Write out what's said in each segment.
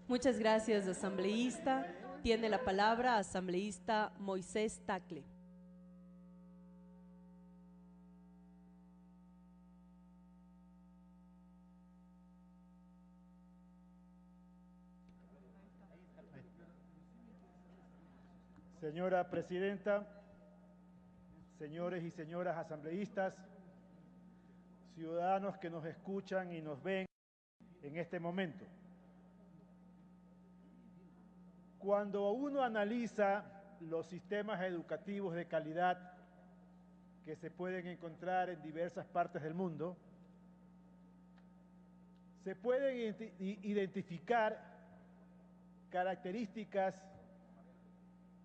Muchas gracias, asambleísta. Tiene la palabra asambleísta Moisés Tacle. Señora Presidenta, señores y señoras asambleístas, ciudadanos que nos escuchan y nos ven en este momento. Cuando uno analiza los sistemas educativos de calidad que se pueden encontrar en diversas partes del mundo, se pueden identificar características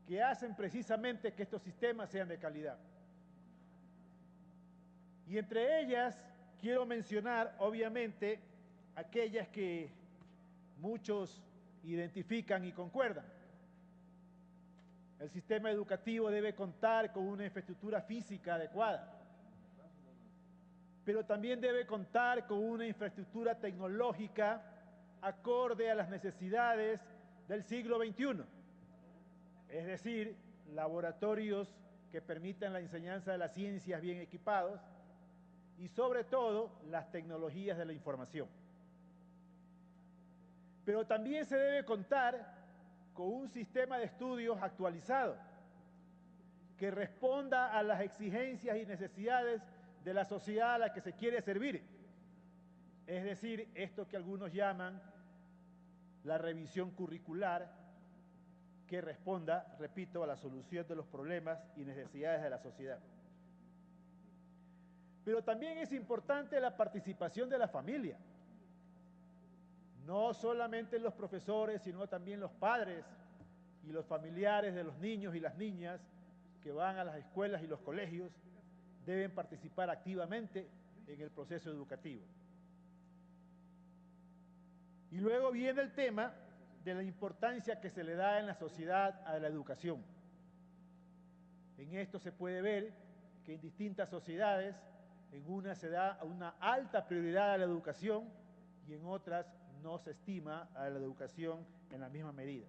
que hacen precisamente que estos sistemas sean de calidad. Y entre ellas quiero mencionar, obviamente, aquellas que muchos identifican y concuerdan. El sistema educativo debe contar con una infraestructura física adecuada, pero también debe contar con una infraestructura tecnológica acorde a las necesidades del siglo XXI. Es decir, laboratorios que permitan la enseñanza de las ciencias bien equipados y sobre todo las tecnologías de la información. Pero también se debe contar con un sistema de estudios actualizado que responda a las exigencias y necesidades de la sociedad a la que se quiere servir. Es decir, esto que algunos llaman la revisión curricular, que responda, repito, a la solución de los problemas y necesidades de la sociedad. Pero también es importante la participación de la familia. No solamente los profesores, sino también los padres y los familiares de los niños y las niñas que van a las escuelas y los colegios deben participar activamente en el proceso educativo. Y luego viene el tema de la importancia que se le da en la sociedad a la educación. En esto se puede ver que en distintas sociedades, en unas se da una alta prioridad a la educación y en otras no se estima a la educación en la misma medida.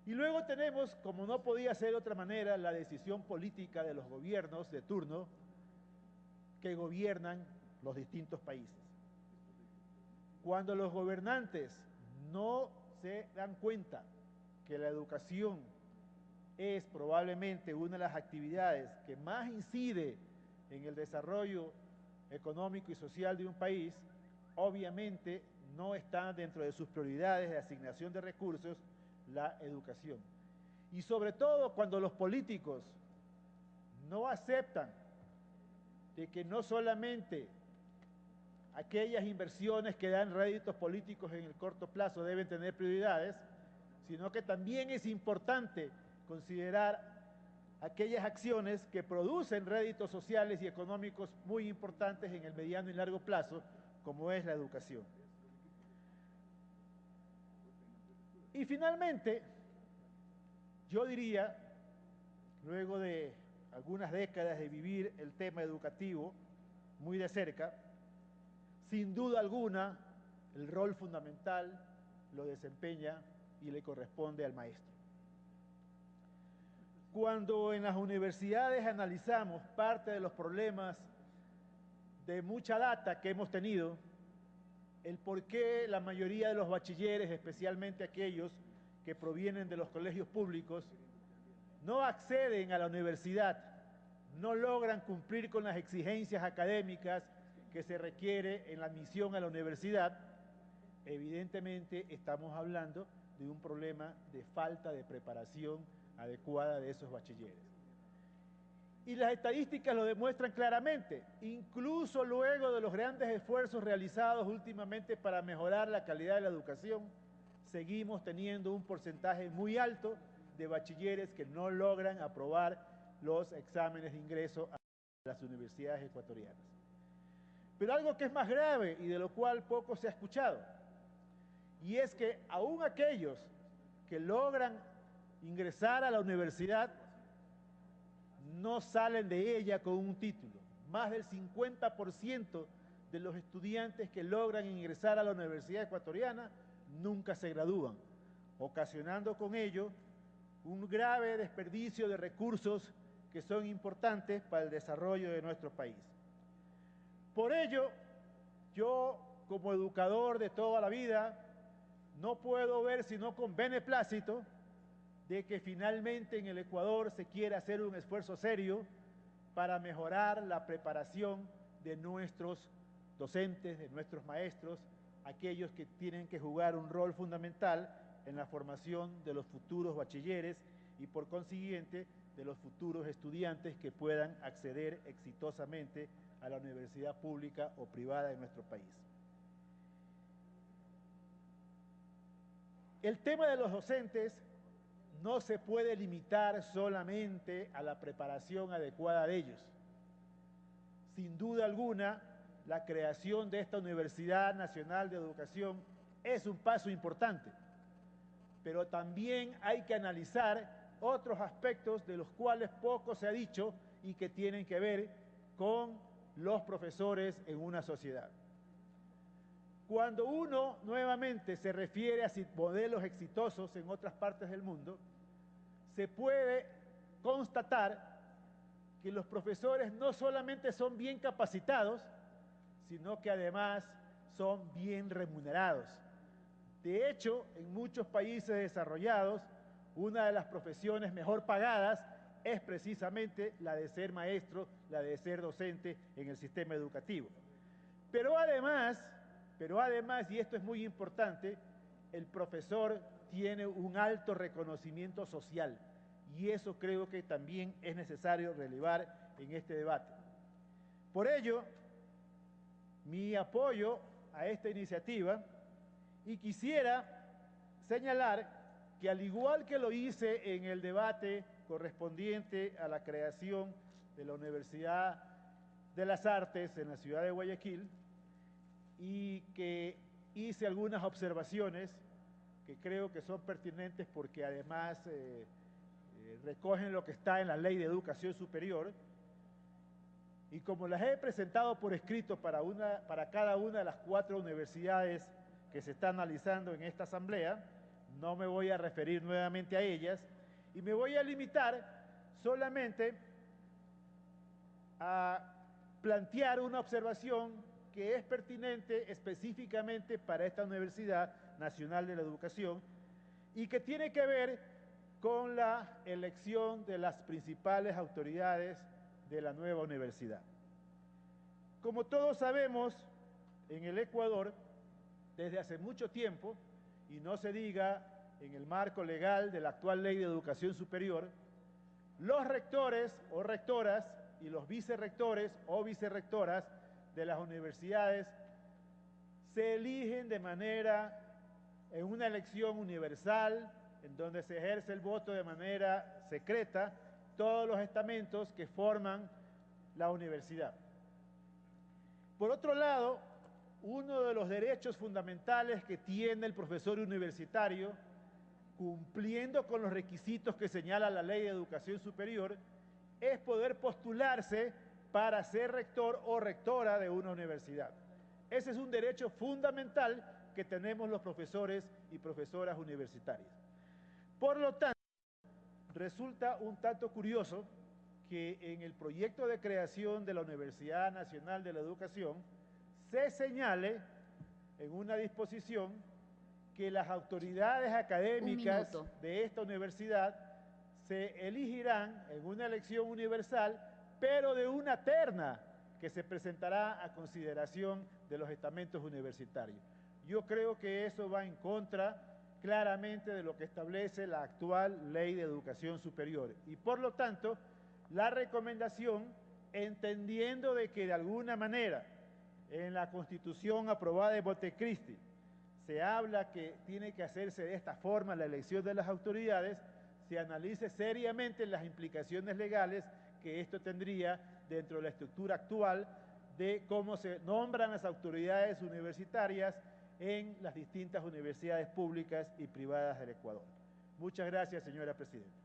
Y luego tenemos, como no podía ser de otra manera, la decisión política de los gobiernos de turno que gobiernan los distintos países. Cuando los gobernantes no se dan cuenta que la educación es probablemente una de las actividades que más incide en el desarrollo económico y social de un país, obviamente no está dentro de sus prioridades de asignación de recursos la educación. Y sobre todo cuando los políticos no aceptan de que no solamente aquellas inversiones que dan réditos políticos en el corto plazo deben tener prioridades, sino que también es importante considerar aquellas acciones que producen réditos sociales y económicos muy importantes en el mediano y largo plazo, como es la educación. Y finalmente, yo diría, luego de algunas décadas de vivir el tema educativo muy de cerca, sin duda alguna, el rol fundamental lo desempeña y le corresponde al maestro. Cuando en las universidades analizamos parte de los problemas de mucha data que hemos tenido, el por qué la mayoría de los bachilleres, especialmente aquellos que provienen de los colegios públicos, no acceden a la universidad, no logran cumplir con las exigencias académicas que se requiere en la admisión a la universidad, evidentemente estamos hablando de un problema de falta de preparación adecuada de esos bachilleres. Y las estadísticas lo demuestran claramente, incluso luego de los grandes esfuerzos realizados últimamente para mejorar la calidad de la educación, seguimos teniendo un porcentaje muy alto de bachilleres que no logran aprobar los exámenes de ingreso a las universidades ecuatorianas. Pero algo que es más grave y de lo cual poco se ha escuchado, y es que aún aquellos que logran ingresar a la universidad no salen de ella con un título. Más del 50% de los estudiantes que logran ingresar a la Universidad Ecuatoriana nunca se gradúan, ocasionando con ello un grave desperdicio de recursos que son importantes para el desarrollo de nuestro país. Por ello, yo, como educador de toda la vida, no puedo ver sino con beneplácito de que finalmente en el Ecuador se quiera hacer un esfuerzo serio para mejorar la preparación de nuestros docentes, de nuestros maestros, aquellos que tienen que jugar un rol fundamental en la formación de los futuros bachilleres y por consiguiente de los futuros estudiantes que puedan acceder exitosamente a la universidad pública o privada de nuestro país. El tema de los docentes no se puede limitar solamente a la preparación adecuada de ellos. Sin duda alguna, la creación de esta Universidad Nacional de Educación es un paso importante, pero también hay que analizar otros aspectos de los cuales poco se ha dicho y que tienen que ver con los profesores en una sociedad. Cuando uno nuevamente se refiere a modelos exitosos en otras partes del mundo, se puede constatar que los profesores no solamente son bien capacitados, sino que además son bien remunerados. De hecho, en muchos países desarrollados, una de las profesiones mejor pagadas es precisamente la de ser maestro, la de ser docente en el sistema educativo. Pero además, y esto es muy importante, el profesor tiene un alto reconocimiento social y eso creo que también es necesario relevar en este debate. Por ello, mi apoyo a esta iniciativa y quisiera señalar que al igual que lo hice en el debate correspondiente a la creación de la Universidad de las Artes en la ciudad de Guayaquil y que hice algunas observaciones que creo que son pertinentes porque además recogen lo que está en la Ley de Educación Superior y como las he presentado por escrito para cada una de las 4 universidades que se está analizando en esta asamblea, no me voy a referir nuevamente a ellas y me voy a limitar solamente a plantear una observación que es pertinente específicamente para esta Universidad Nacional de la Educación y que tiene que ver con la elección de las principales autoridades de la nueva universidad. Como todos sabemos, en el Ecuador, desde hace mucho tiempo, y no se diga en el marco legal de la actual Ley de Educación Superior, los rectores o rectoras y los vicerrectores o vicerrectoras de las universidades se eligen en una elección universal, en donde se ejerce el voto de manera secreta, todos los estamentos que forman la universidad. Por otro lado, uno de los derechos fundamentales que tiene el profesor universitario, cumpliendo con los requisitos que señala la Ley de Educación Superior, es poder postularse para ser rector o rectora de una universidad. Ese es un derecho fundamental que tenemos los profesores y profesoras universitarias. Por lo tanto, resulta un tanto curioso que en el proyecto de creación de la Universidad Nacional de la Educación se señale en una disposición que las autoridades académicas de esta universidad se elegirán en una elección universal, pero de una terna que se presentará a consideración de los estamentos universitarios. Yo creo que eso va en contra claramente de lo que establece la actual Ley de Educación Superior. Y por lo tanto, la recomendación, entendiendo de que de alguna manera en la Constitución aprobada de Montecristi se habla que tiene que hacerse de esta forma la elección de las autoridades, se analice seriamente las implicaciones legales que esto tendría dentro de la estructura actual de cómo se nombran las autoridades universitarias en las distintas universidades públicas y privadas del Ecuador. Muchas gracias, señora presidenta.